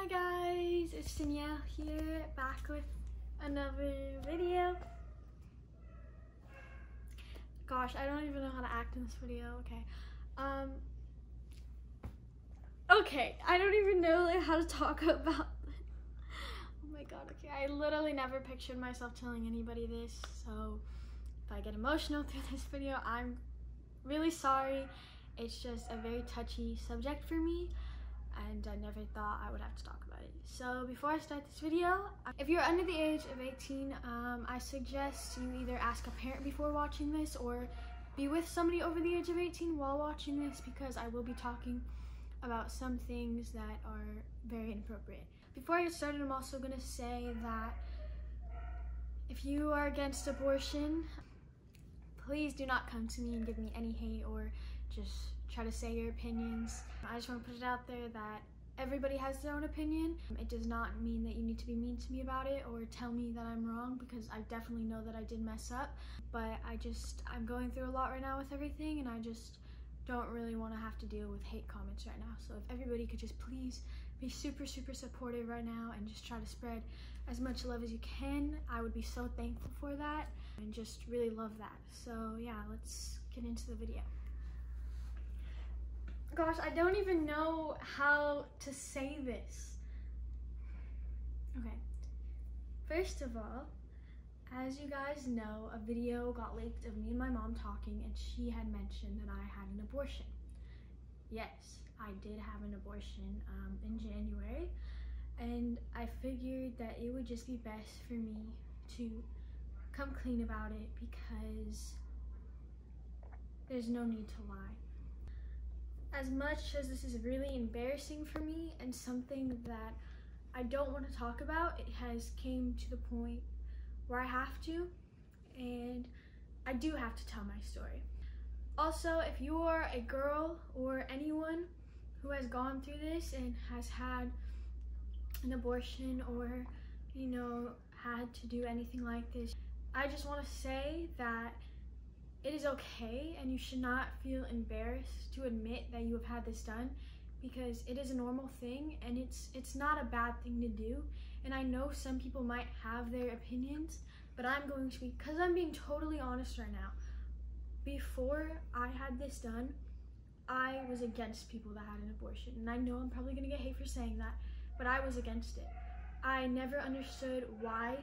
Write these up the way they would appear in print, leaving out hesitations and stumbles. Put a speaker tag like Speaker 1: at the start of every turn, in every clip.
Speaker 1: Hi guys, it's Danielle here, back with another video. Gosh, I don't even know how to act in this video. Okay, I don't even know how to talk about oh my god, okay, I literally never pictured myself telling anybody this, so if I get emotional through this video, I'm really sorry. It's just a very touchy subject for me, and I never thought I would have to talk about it. So before I start this video, if you're under the age of 18, I suggest you either ask a parent before watching this or be with somebody over the age of 18 while watching this, because I will be talking about some things that are very inappropriate. Before I get started, I'm also going to say that if you are against abortion, please do not come to me and give me any hate or just try to say your opinions. I just want to put it out there that everybody has their own opinion. It does not mean that you need to be mean to me about it or tell me that I'm wrong, because I definitely know that I did mess up, but I'm going through a lot right now with everything, and I just don't really want to have to deal with hate comments right now. So if everybody could just please be super supportive right now and just try to spread as much love as you can, I would be so thankful for that and just really love that. So yeah, let's get into the video. Gosh, I don't even know how to say this. Okay, first of all, as you guys know, a video got leaked of me and my mom talking, and she had mentioned that I had an abortion. Yes, I did have an abortion in January, and I figured that it would just be best for me to come clean about it because there's no need to lie. As much as this is really embarrassing for me and something that I don't want to talk about, it has came to the point where I have to, and I do have to tell my story. Also, if you are a girl or anyone who has gone through this and has had an abortion or, you know, had to do anything like this, I just want to say that it is okay, and you should not feel embarrassed to admit that you have had this done, because it is a normal thing and it's not a bad thing to do. And I know some people might have their opinions, but I'm going to be, because I'm being totally honest right now, before I had this done, I was against people that had an abortion. And I know I'm probably gonna get hate for saying that, but I was against it. I never understood why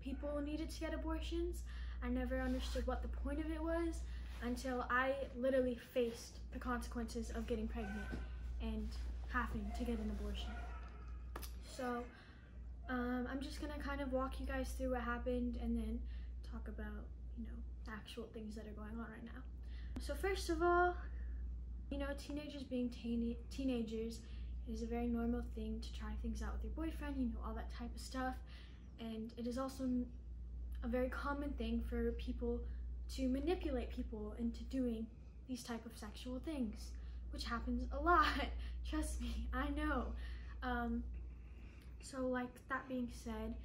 Speaker 1: people needed to get abortions. I never understood what the point of it was until I literally faced the consequences of getting pregnant and having to get an abortion. So I'm just gonna kind of walk you guys through what happened and then talk about, you know, the actual things that are going on right now. So first of all, you know, teenagers being teenagers is a very normal thing to try things out with your boyfriend, you know, all that type of stuff. And it is also a very common thing for people to manipulate people into doing these type of sexual things, which happens a lot. Trust me, I know. So like that being said,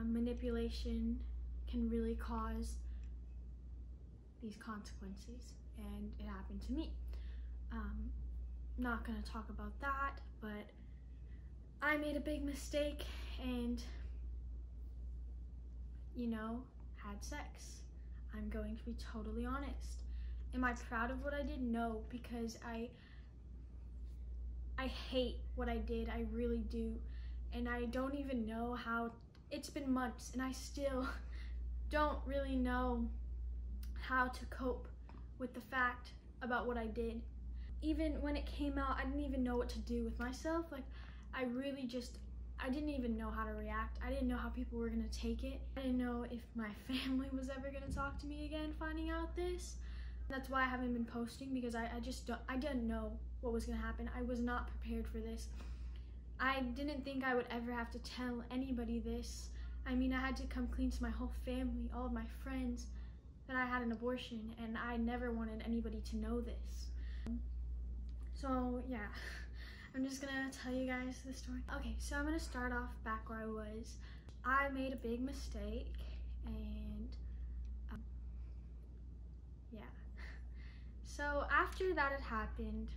Speaker 1: manipulation can really cause these consequences, and it happened to me. Not gonna talk about that, but I made a big mistake and, you know, had sex. I'm going to be totally honest. Am I proud of what I did? No, because I hate what I did. I really do. And I don't even know how, it's been months and I still don't really know how to cope with the fact about what I did. Even when it came out, I didn't even know what to do with myself. Like, I didn't even know how to react. I didn't know how people were gonna take it. I didn't know if my family was ever gonna talk to me again finding out this. That's why I haven't been posting, because I didn't know what was gonna happen. I was not prepared for this. I didn't think I would ever have to tell anybody this. I mean, I had to come clean to my whole family, all of my friends, that I had an abortion, and I never wanted anybody to know this. So yeah, I'm just gonna tell you guys the story. Okay, so I'm gonna start off back where I was. I made a big mistake, and yeah. So after that had happened,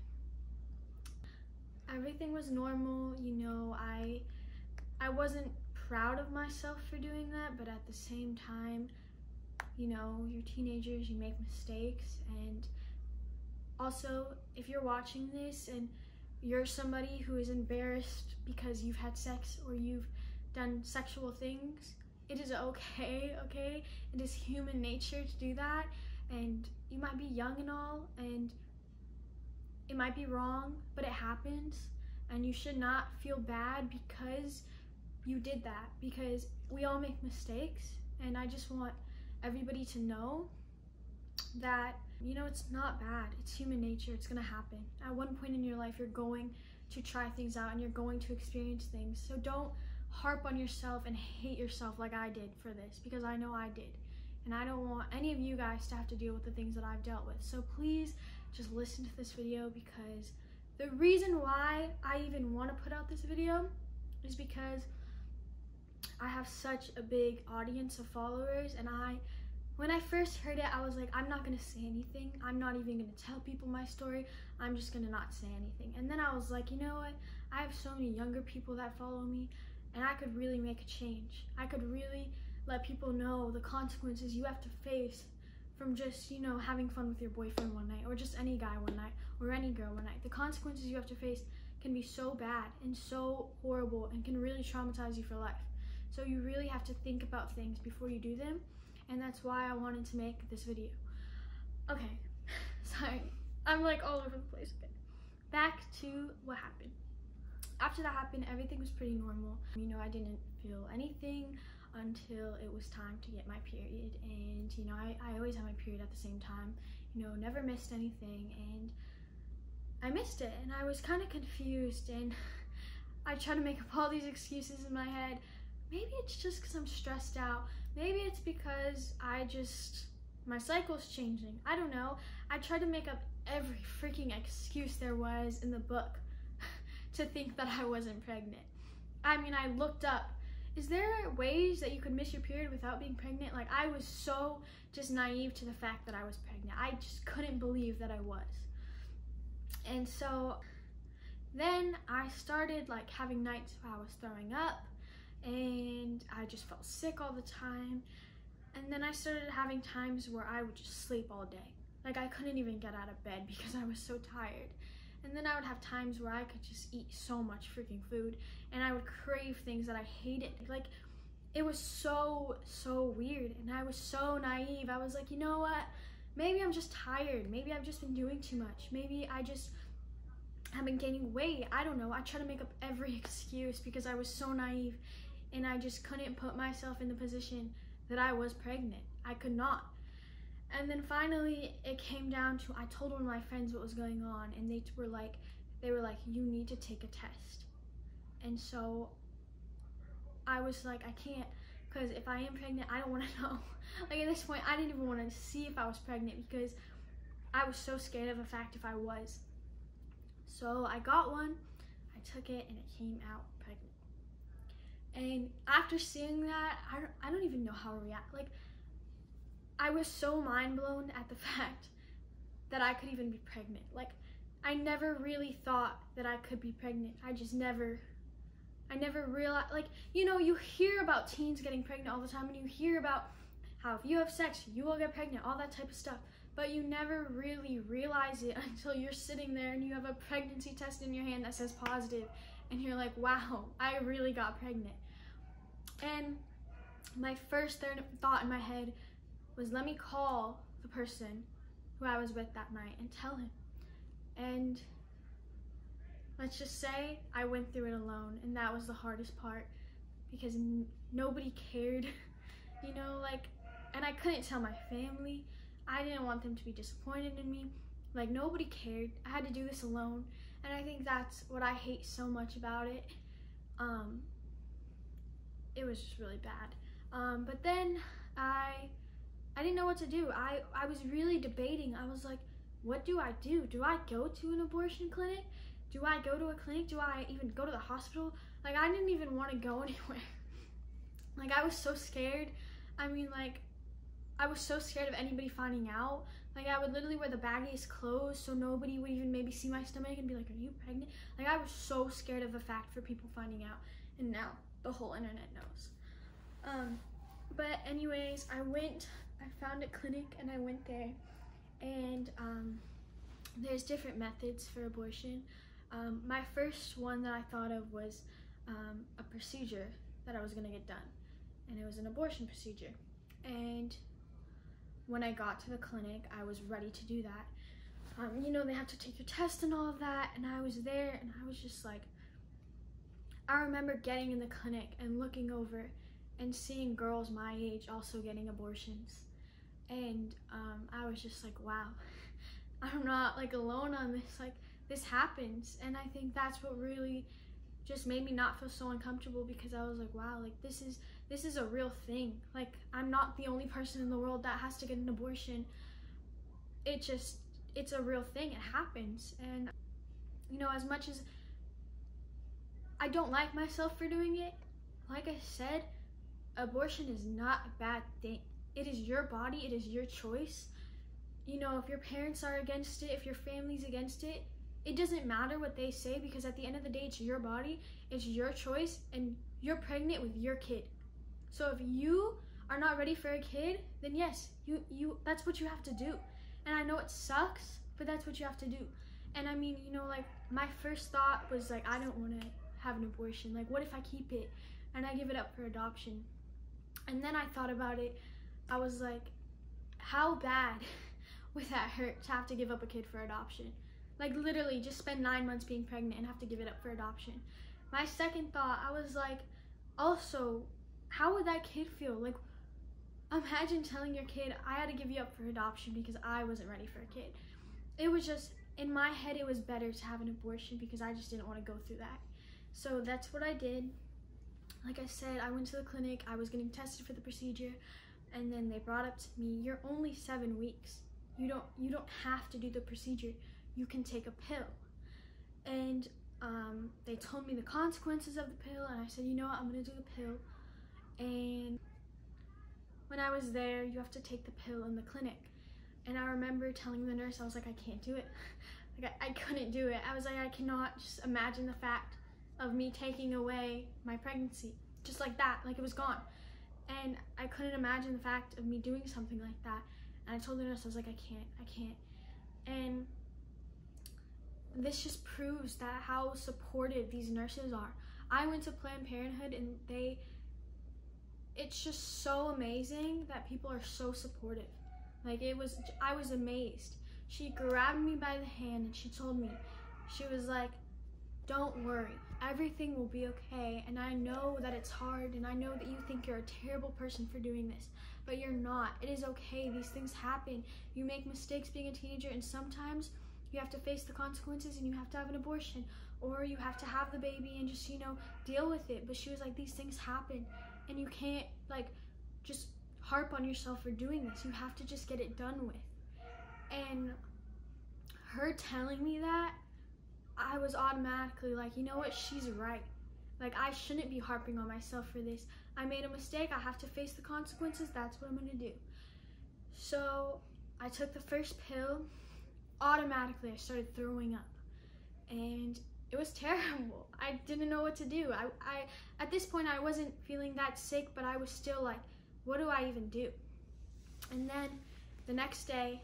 Speaker 1: everything was normal. You know, I wasn't proud of myself for doing that, but at the same time, you know, you're teenagers, you make mistakes. And also, if you're watching this and you're somebody who is embarrassed because you've had sex or you've done sexual things, it is okay, okay? It is human nature to do that, and you might be young and all, and it might be wrong, but it happens, and you should not feel bad because you did that, because we all make mistakes. And I just want everybody to know that, you know, it's not bad. It's human nature. It's gonna happen. At one point in your life, you're going to try things out and you're going to experience things. So don't harp on yourself and hate yourself like I did for this, because I know I did. And I don't want any of you guys to have to deal with the things that I've dealt with. So please just listen to this video, because the reason why I even want to put out this video is because I have such a big audience of followers, and when I first heard it, I was like, I'm not gonna say anything. I'm not even gonna tell people my story. I'm just gonna not say anything. And then I was like, you know what? I have so many younger people that follow me, and I could really make a change. I could really let people know the consequences you have to face from just, you know, having fun with your boyfriend one night, or just any guy one night, or any girl one night. The consequences you have to face can be so bad and so horrible and can really traumatize you for life. So you really have to think about things before you do them, and that's why I wanted to make this video. Okay, sorry, I'm like all over the place. Okay, back to what happened. After that happened, everything was pretty normal. You know, I didn't feel anything until it was time to get my period, and you know, I always have my period at the same time. You know, never missed anything, and I missed it, and I was kind of confused, and I tried to make up all these excuses in my head. Maybe it's just because I'm stressed out. Maybe it's because my cycle's changing. I don't know. I tried to make up every freaking excuse there was in the book to think that I wasn't pregnant. I mean, I looked up, is there ways that you could miss your period without being pregnant? Like, I was so just naive to the fact that I was pregnant. I just couldn't believe that I was. And so then I started like having nights where I was throwing up, and I just felt sick all the time. And then I started having times where I would just sleep all day. Like, I couldn't even get out of bed because I was so tired. And then I would have times where I could just eat so much freaking food, and I would crave things that I hated. Like, it was so weird, and I was so naive. I was like, you know what? Maybe I'm just tired. Maybe I've just been doing too much. Maybe I just have been gaining weight. I don't know. I tried to make up every excuse because I was so naive, and I just couldn't put myself in the position that I was pregnant. I could not. And then finally it came down to, I told one of my friends what was going on, and they were like, you need to take a test. And so I was like, I can't, because if I am pregnant, I don't want to know. Like, at this point, I didn't even want to see if I was pregnant because I was so scared of the fact if I was. So I got one, I took it, and it came out pregnant. And after seeing that, I don't even know how to react. Like, I was so mind blown at the fact that I could even be pregnant. Like, I never really thought that I could be pregnant. I never realized, like, you know, you hear about teens getting pregnant all the time, and you hear about how if you have sex, you will get pregnant, all that type of stuff. But you never really realize it until you're sitting there and you have a pregnancy test in your hand that says positive, and you're like, wow, I really got pregnant. And my first thought in my head was, let me call the person who I was with that night and tell him. And let's just say I went through it alone, and that was the hardest part because nobody cared, you know, like, and I couldn't tell my family. I didn't want them to be disappointed in me. Like, nobody cared. I had to do this alone, and I think that's what I hate so much about it. It was just really bad. But then I didn't know what to do. I was really debating. I was like, what do I do? Do I go to an abortion clinic? Do I go to a clinic? Do I even go to the hospital? Like, I didn't even want to go anywhere. Like, I was so scared. I mean, like, I was so scared of anybody finding out. Like, I would literally wear the baggiest clothes so nobody would even maybe see my stomach and be like, are you pregnant? Like, I was so scared of the fact for people finding out, and now the whole internet knows. But anyways, I found a clinic and I went there, and there's different methods for abortion. My first one that I thought of was a procedure that I was gonna get done, and it was an abortion procedure. And when I got to the clinic, I was ready to do that. You know, they have to take your test and all of that, and I was there, and I was just like, I remember getting in the clinic and looking over and seeing girls my age also getting abortions, and I was just like, wow, I'm not like alone on this. Like, this happens. And I think that's what really just made me not feel so uncomfortable, because I was like, wow, like this is a real thing. Like, I'm not the only person in the world that has to get an abortion. It's a real thing. It happens. And you know, as much as I don't like myself for doing it, like I said, abortion is not a bad thing. It is your body, it is your choice. You know, if your parents are against it, if your family's against it, it doesn't matter what they say, because at the end of the day, it's your body, it's your choice, and you're pregnant with your kid. So if you are not ready for a kid, then yes, you that's what you have to do. And I know it sucks, but that's what you have to do. And I mean, you know, like, my first thought was like, I don't want to have an abortion. Like, what if I keep it and I give it up for adoption? And then I thought about it. I was like, how bad would that hurt to have to give up a kid for adoption? Like, literally just spend 9 months being pregnant and have to give it up for adoption. My second thought, I was like, also, how would that kid feel? Like, imagine telling your kid, I had to give you up for adoption because I wasn't ready for a kid. It was just, in my head, it was better to have an abortion because I just didn't want to go through that. So that's what I did. Like I said, I went to the clinic, I was getting tested for the procedure, and then they brought up to me, you're only 7 weeks. You don't have to do the procedure. You can take a pill. And they told me the consequences of the pill, and I said, you know what, I'm gonna do the pill. And when I was there, you have to take the pill in the clinic. And I remember telling the nurse, I was like, I can't do it. Like, I couldn't do it. I was like, I cannot just imagine the fact of me taking away my pregnancy, just like that, like it was gone. And I couldn't imagine the fact of me doing something like that. And I told the nurse, I was like, I can't. And this just proves that how supportive these nurses are. I went to Planned Parenthood, and it's just so amazing that people are so supportive. Like, I was amazed. She grabbed me by the hand and she told me, she was like, don't worry, everything will be okay. And I know that it's hard, and I know that you think you're a terrible person for doing this, but you're not. It is okay. These things happen. You make mistakes being a teenager, and sometimes you have to face the consequences and you have to have an abortion, or you have to have the baby and just, you know, deal with it. But she was like, these things happen, and you can't, like, just harp on yourself for doing this. You have to just get it done with. And her telling me that, I was automatically like, you know what, she's right. Like, I shouldn't be harping on myself for this. I made a mistake, I have to face the consequences, that's what I'm gonna do. So I took the first pill. Automatically I started throwing up, and it was terrible. I didn't know what to do. I at this point, I wasn't feeling that sick, but I was still like, what do I even do? And then the next day,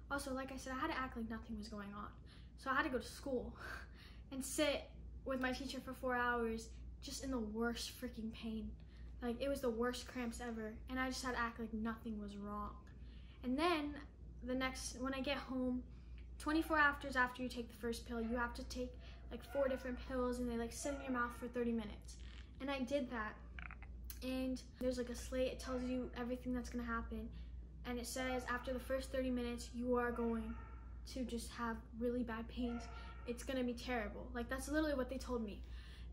Speaker 1: also, like I said, I had to act like nothing was going on. So I had to go to school and sit with my teacher for 4 hours, just in the worst freaking pain. Like, it was the worst cramps ever, and I just had to act like nothing was wrong. And then when I get home, 24 hours after you take the first pill, you have to take like 4 different pills, and they like sit in your mouth for 30 minutes. And I did that. And there's like a slate, it tells you everything that's gonna happen. And it says after the first 30 minutes, you are going to just have really bad pains. It's gonna be terrible. Like, that's literally what they told me.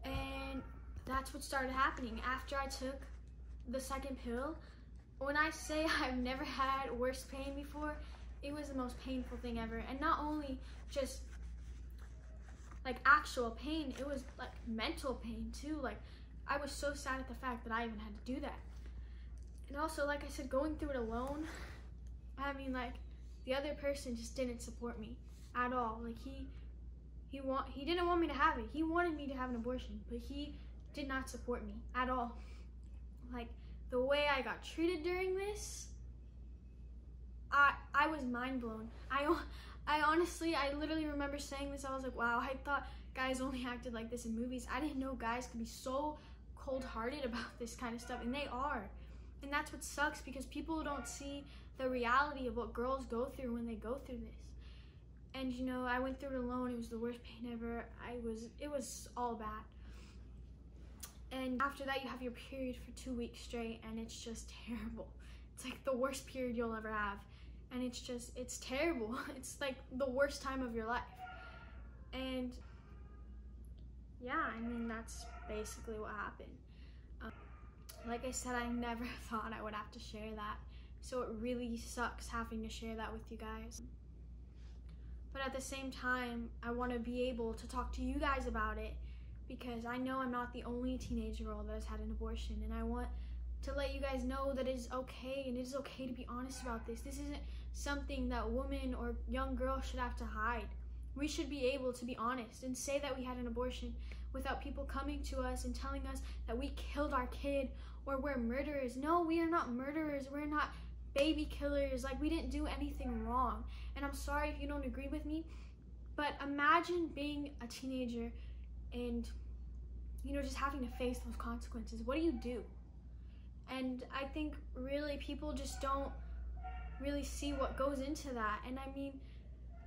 Speaker 1: And that's what started happening after I took the second pill. When I say I've never had worse pain before, it was the most painful thing ever. And not only just like actual pain, it was like mental pain too. Like, I was so sad at the fact that I even had to do that. And also, like I said, going through it alone, I mean, like, the other person just didn't support me at all. Like, he didn't want me to have it. He wanted me to have an abortion, but he did not support me at all. Like, the way I got treated during this, I was mind blown. I honestly, I literally remember saying this. I was like, wow, I thought guys only acted like this in movies. I didn't know guys could be so cold-hearted about this kind of stuff, and they are. And that's what sucks, because people don't see the reality of what girls go through when they go through this. And you know, I went through it alone. It was the worst pain ever. It was all bad. And after that, you have your period for 2 weeks straight, and it's just terrible. It's like the worst period you'll ever have. And it's terrible. It's like the worst time of your life. And yeah, I mean, that's basically what happened. Like I said, I never thought I would have to share that. So it really sucks having to share that with you guys. But at the same time, I want to be able to talk to you guys about it, because I know I'm not the only teenage girl that has had an abortion, and I want to let you guys know that it is okay, and it is okay to be honest about this. This isn't something that women or young girls should have to hide. We should be able to be honest and say that we had an abortion without people coming to us and telling us that we killed our kid or we're murderers. No, we are not murderers. We're not baby killers. Like, we didn't do anything wrong. And I'm sorry if you don't agree with me, but imagine being a teenager and, you know, just having to face those consequences. What do you do? And I think really people just don't really see what goes into that. And I mean,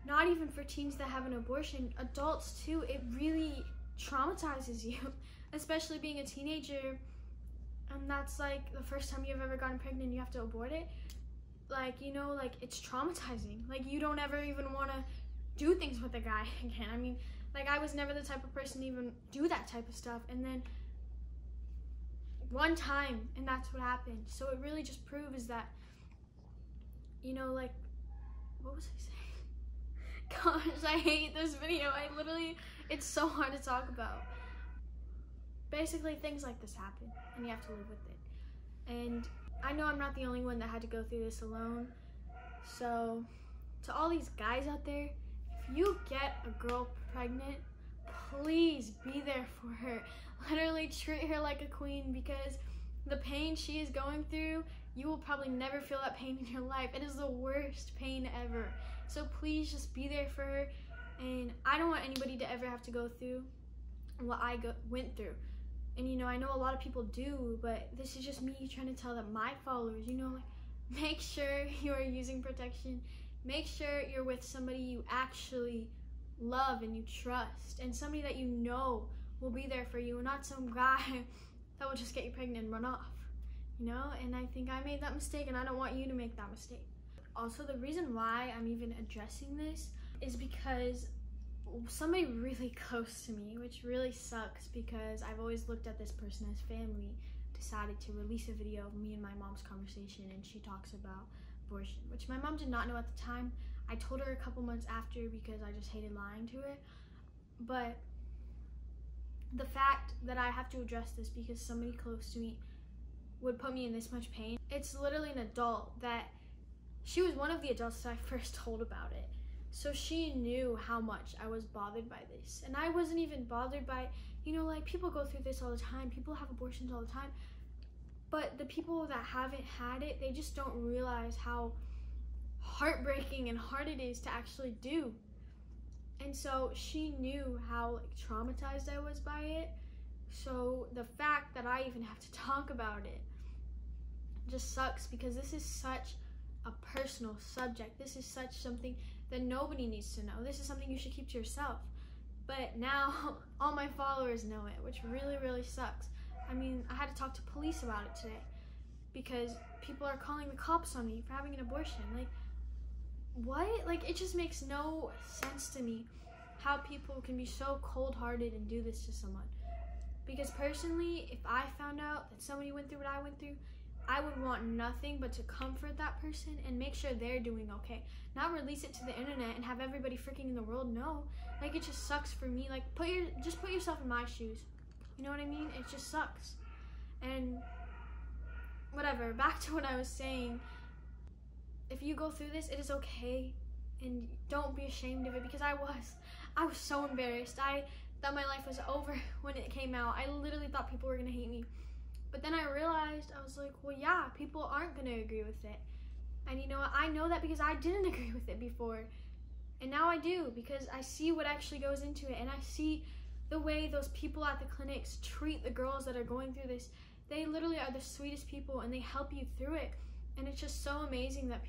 Speaker 1: not even for teens that have an abortion, adults too, it really traumatizes you, especially being a teenager. And that's like the first time you've ever gotten pregnant and you have to abort it. Like, you know, like, it's traumatizing. Like, you don't ever even want to do things with a guy again. I mean, like, I was never the type of person to even do that type of stuff. And then one time, and that's what happened. So it really just proves that, you know, like, what was I saying? Gosh, I hate this video. It's so hard to talk about. Basically, things like this happen, and you have to live with it. And I know I'm not the only one that had to go through this alone. So, to all these guys out there, if you get a girl pregnant, please be there for her. Literally treat her like a queen, because the pain she is going through, you will probably never feel that pain in your life. It is the worst pain ever. So please just be there for her. And I don't want anybody to ever have to go through what I went through. And you know, I know a lot of people do, but this is just me trying to tell that my followers, you know, like, make sure you are using protection. Make sure you're with somebody you actually love and you trust, and somebody that you know will be there for you, and not some guy that will just get you pregnant and run off, you know? And I think I made that mistake, and I don't want you to make that mistake. Also, the reason why I'm even addressing this is because somebody really close to me, which really sucks, because I've always looked at this person as family, decided to release a video of me and my mom's conversation, and she talks about abortion, which my mom did not know at the time. I told her a couple months after because I just hated lying to her. But the fact that I have to address this because somebody close to me would put me in this much pain. It's literally an adult that, she was one of the adults that I first told about it. So she knew how much I was bothered by this. And I wasn't even bothered by, you know, like, people go through this all the time. People have abortions all the time. But the people that haven't had it, they just don't realize how heartbreaking and hard it is to actually do. And so she knew how, like, traumatized I was by it. So the fact that I even have to talk about it just sucks, because this is such a personal subject. This is such something that nobody needs to know. This is something you should keep to yourself. But now all my followers know it, which really, really sucks. I mean, I had to talk to police about it today because people are calling the cops on me for having an abortion. Like, what? Like, it just makes no sense to me how people can be so cold-hearted and do this to someone. Because personally, if I found out that somebody went through what I went through, I would want nothing but to comfort that person and make sure they're doing okay. Not release it to the internet and have everybody freaking in the world know. Like, it just sucks for me. Like, just put yourself in my shoes. You know what I mean? It just sucks. And whatever, back to what I was saying. if you go through this, it is okay, and don't be ashamed of it, because I was so embarrassed. I thought my life was over when it came out. I literally thought people were gonna hate me. But then I realized, I was like, well, yeah, people aren't gonna agree with it. And you know what? I know that because I didn't agree with it before. And now I do, because I see what actually goes into it, and I see the way those people at the clinics treat the girls that are going through this. They literally are the sweetest people, and they help you through it. And it's just so amazing that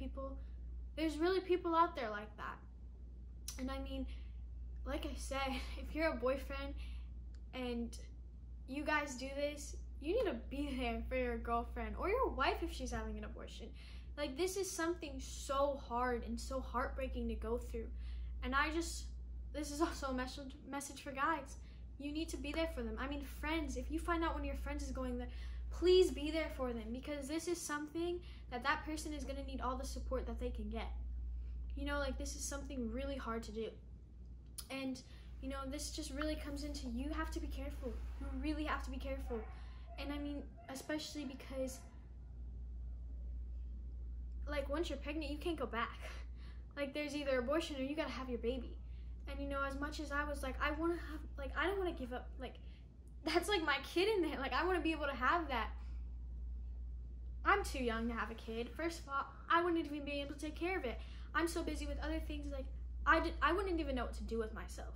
Speaker 1: there's really people out there like that. And I mean, like I said, if you're a boyfriend and you guys do this, you need to be there for your girlfriend or your wife if she's having an abortion. Like, this is something so hard and so heartbreaking to go through. And this is also a message for guys. You need to be there for them. I mean, friends, if you find out one of your friends is going there, please be there for them, because this is something that person is gonna need all the support that they can get. You know, like, this is something really hard to do. And, you know, this just really comes into, you have to be careful. You really have to be careful. And I mean, especially because, like, once you're pregnant, you can't go back. Like, there's either abortion or you gotta have your baby. And, you know, as much as I was like, I don't want to give up, like, that's like my kid in there. Like, I want to be able to have that. I'm too young to have a kid. First of all, I wouldn't even be able to take care of it. I'm so busy with other things, like, I wouldn't even know what to do with myself.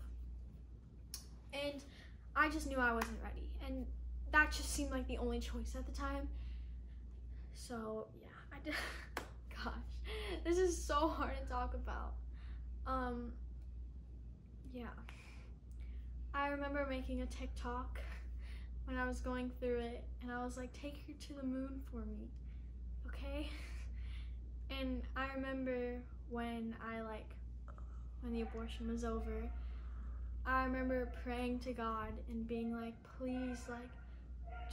Speaker 1: And I just knew I wasn't ready. And that just seemed like the only choice at the time. So, yeah, gosh, this is so hard to talk about. Yeah. I remember making a TikTok when I was going through it, and I was like, take her to the moon for me, okay? And I remember when the abortion was over, I remember praying to God and being like, please, like,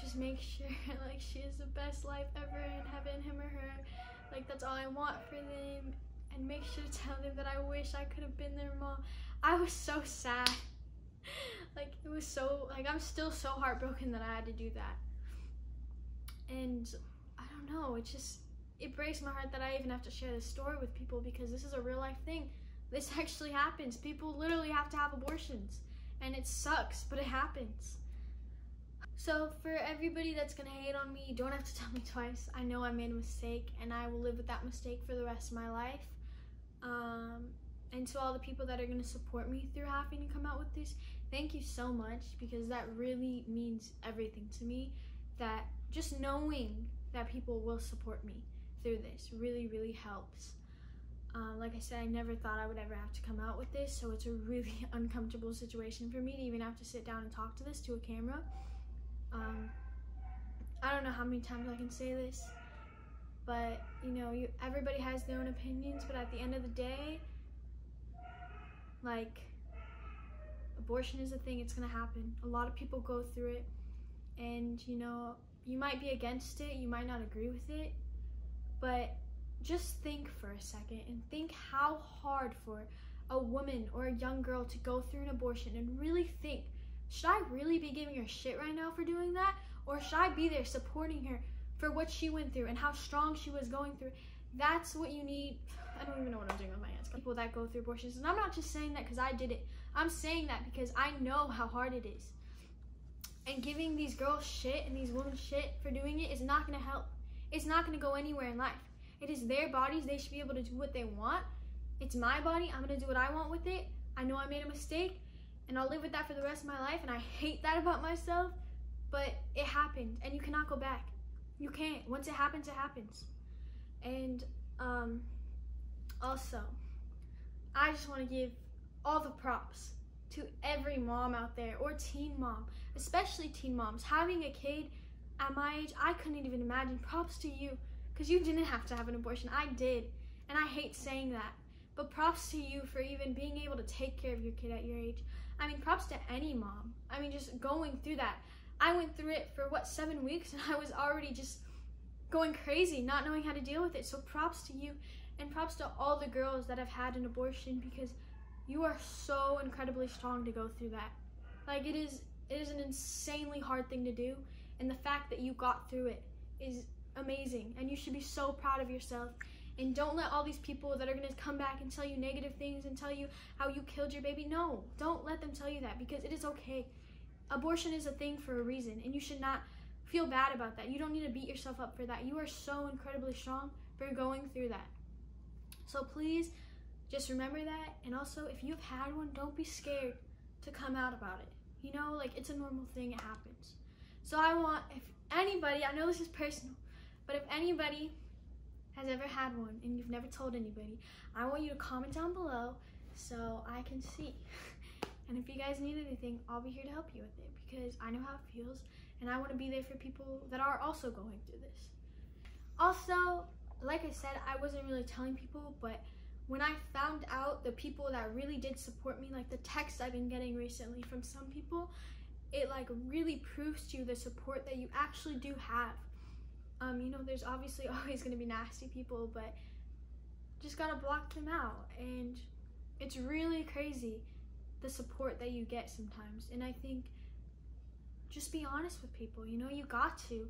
Speaker 1: just make sure, like, she has the best life ever in heaven, him or her. Like, that's all I want for them. And make sure to tell them that I wish I could have been their mom. I was so sad. Like, it was so, like, I'm still so heartbroken that I had to do that. And I don't know, it breaks my heart that I even have to share this story with people, because this is a real life thing. This actually happens. People literally have to have abortions, and it sucks, but it happens. So for everybody that's gonna hate on me, you don't have to tell me twice. I know I made a mistake, and I will live with that mistake for the rest of my life. And to all the people that are gonna support me through having to come out with this, thank you so much, because that really means everything to me. That just knowing that people will support me through this really, really helps. Like I said, I never thought I would ever have to come out with this, so it's a really uncomfortable situation for me to even have to sit down and talk to a camera. I don't know how many times I can say this, but you know, everybody has their own opinions, but at the end of the day, like, abortion is a thing, it's gonna happen. A lot of people go through it, and you know, you might be against it, you might not agree with it, but just think for a second and think how hard for a woman or a young girl to go through an abortion, and really think, should I really be giving her shit right now for doing that? Or should I be there supporting her for what she went through and how strong she was going through? That's what you need. I don't even know what I'm doing with my hands. People that go through abortions. And I'm not just saying that because I did it. I'm saying that because I know how hard it is. And giving these girls shit and these women shit for doing it is not going to help. It's not going to go anywhere in life. It is their bodies. They should be able to do what they want. It's my body. I'm going to do what I want with it. I know I made a mistake, and I'll live with that for the rest of my life, and I hate that about myself, but it happened, and you cannot go back. You can't. Once it happens, it happens. And also, I just want to give all the props to every mom out there, or teen mom, especially teen moms. Having a kid at my age, I couldn't even imagine. Props to you, because you didn't have to have an abortion. I did, and I hate saying that. But props to you for even being able to take care of your kid at your age. I mean, props to any mom. I mean, just going through that. I went through it for, 7 weeks, and I was already just going crazy, not knowing how to deal with it. So props to you, and props to all the girls that have had an abortion, because you are so incredibly strong to go through that. Like, it is an insanely hard thing to do, and the fact that you got through it is amazing, and you should be so proud of yourself. And don't let all these people that are going to come back and tell you negative things and tell you how you killed your baby. No, don't let them tell you that, because it is okay. Abortion is a thing for a reason, and you should not feel bad about that. You don't need to beat yourself up for that. You are so incredibly strong for going through that. So please just remember that. And also, if you've had one, don't be scared to come out about it. You know, like, it's a normal thing, it happens. So I want, if anybody, I know this is personal, but if anybody has ever had one and you've never told anybody, I want you to comment down below so I can see. And if you guys need anything, I'll be here to help you with it, because I know how it feels and I want to be there for people that are also going through this. Also, like I said, I wasn't really telling people, but when I found out the people that really did support me, like the texts I've been getting recently from some people, it like really proves to you the support that you actually do have. You know, there's obviously always going to be nasty people, but just gotta block them out. And it's really crazy the support that you get sometimes. And I think just be honest with people, you know, you got to.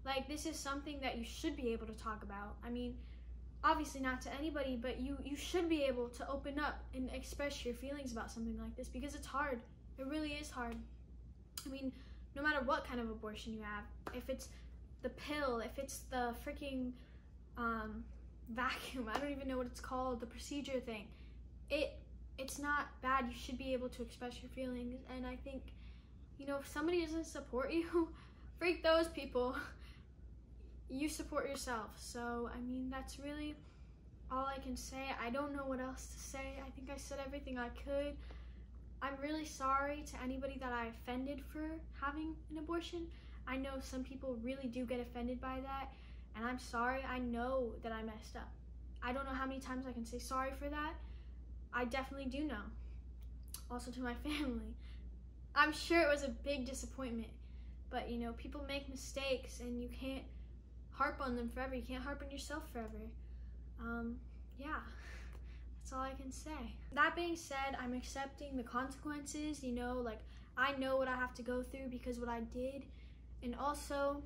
Speaker 1: Like, this is something that you should be able to talk about. I mean, obviously not to anybody, but you should be able to open up and express your feelings about something like this, because it's hard. It really is hard. I mean, no matter what kind of abortion you have, if it's the pill, if it's the freaking vacuum, I don't even know what it's called, the procedure thing, it's not bad. You should be able to express your feelings. And I think, you know, if somebody doesn't support you, freak those people. You support yourself. So, I mean, that's really all I can say. I don't know what else to say. I think I said everything I could. I'm really sorry to anybody that I offended for having an abortion. I know some people really do get offended by that, and I'm sorry. I know that I messed up. I don't know how many times I can say sorry for that. I definitely do know. Also to my family. I'm sure it was a big disappointment, but you know, people make mistakes and you can't harp on them forever. You can't harp on yourself forever. Yeah, that's all I can say. That being said, I'm accepting the consequences, you know, like, I know what I have to go through because what I did. And also,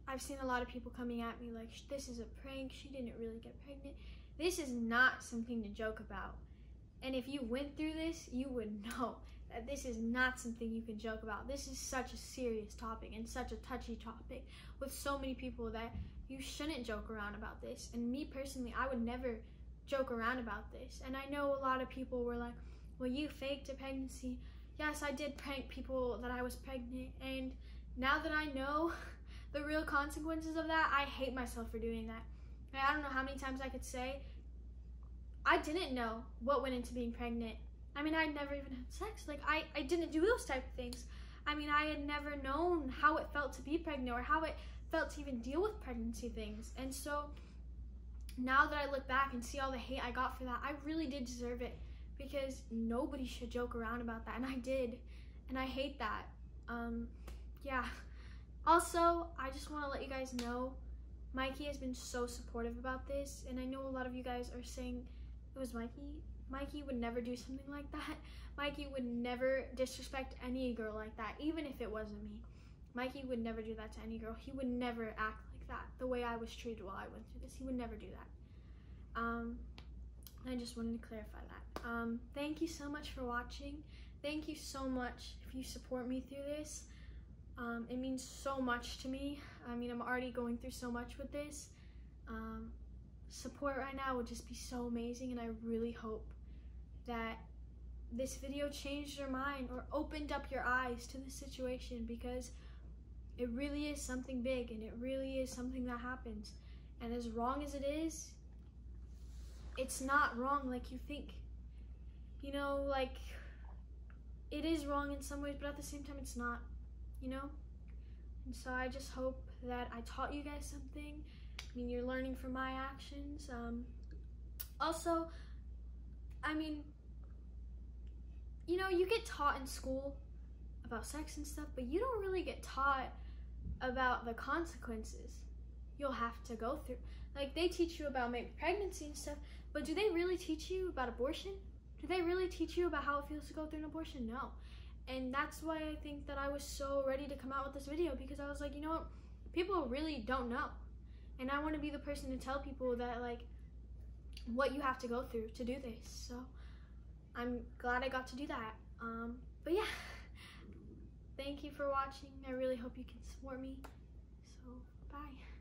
Speaker 1: I've seen a lot of people coming at me like, this is a prank, she didn't really get pregnant. This is not something to joke about. And if you went through this, you would know that this is not something you can joke about. This is such a serious topic and such a touchy topic with so many people that you shouldn't joke around about this. And me personally, I would never joke around about this. And I know a lot of people were like, well, you faked a pregnancy. Yes, I did prank people that I was pregnant. And now that I know the real consequences of that, I hate myself for doing that. And I don't know how many times I could say, I didn't know what went into being pregnant. I mean, I'd never even had sex. Like, I didn't do those type of things. I mean, I had never known how it felt to be pregnant or how it felt to even deal with pregnancy things. And so now that I look back and see all the hate I got for that, I really did deserve it, because nobody should joke around about that. And I did. And I hate that. Yeah. Also, I just want to let you guys know, Mikey has been so supportive about this. And I know a lot of you guys are saying it was Mikey. Mikey would never do something like that. Mikey would never disrespect any girl like that, even if it wasn't me. Mikey would never do that to any girl. He would never act like that, the way I was treated while I went through this. He would never do that. I just wanted to clarify that. Thank you so much for watching. Thank you so much if you support me through this. It means so much to me. I mean, I'm already going through so much with this. Support right now would just be so amazing, and I really hope that this video changed your mind or opened up your eyes to the situation, because it really is something big, and it really is something that happens. And as wrong as it is, it's not wrong like you think. You know, like, it is wrong in some ways, but at the same time it's not, you know? And so I just hope that I taught you guys something. I mean, you're learning from my actions. Also, I mean, you know, you get taught in school about sex and stuff, but you don't really get taught about the consequences you'll have to go through. Like, they teach you about maybe pregnancy and stuff, but do they really teach you about abortion? Do they really teach you about how it feels to go through an abortion? No. And that's why I think that I was so ready to come out with this video, because I was like, you know what? People really don't know. And I want to be the person to tell people that, like, what you have to go through to do this. So I'm glad I got to do that. But yeah, thank you for watching. I really hope you can support me. So bye.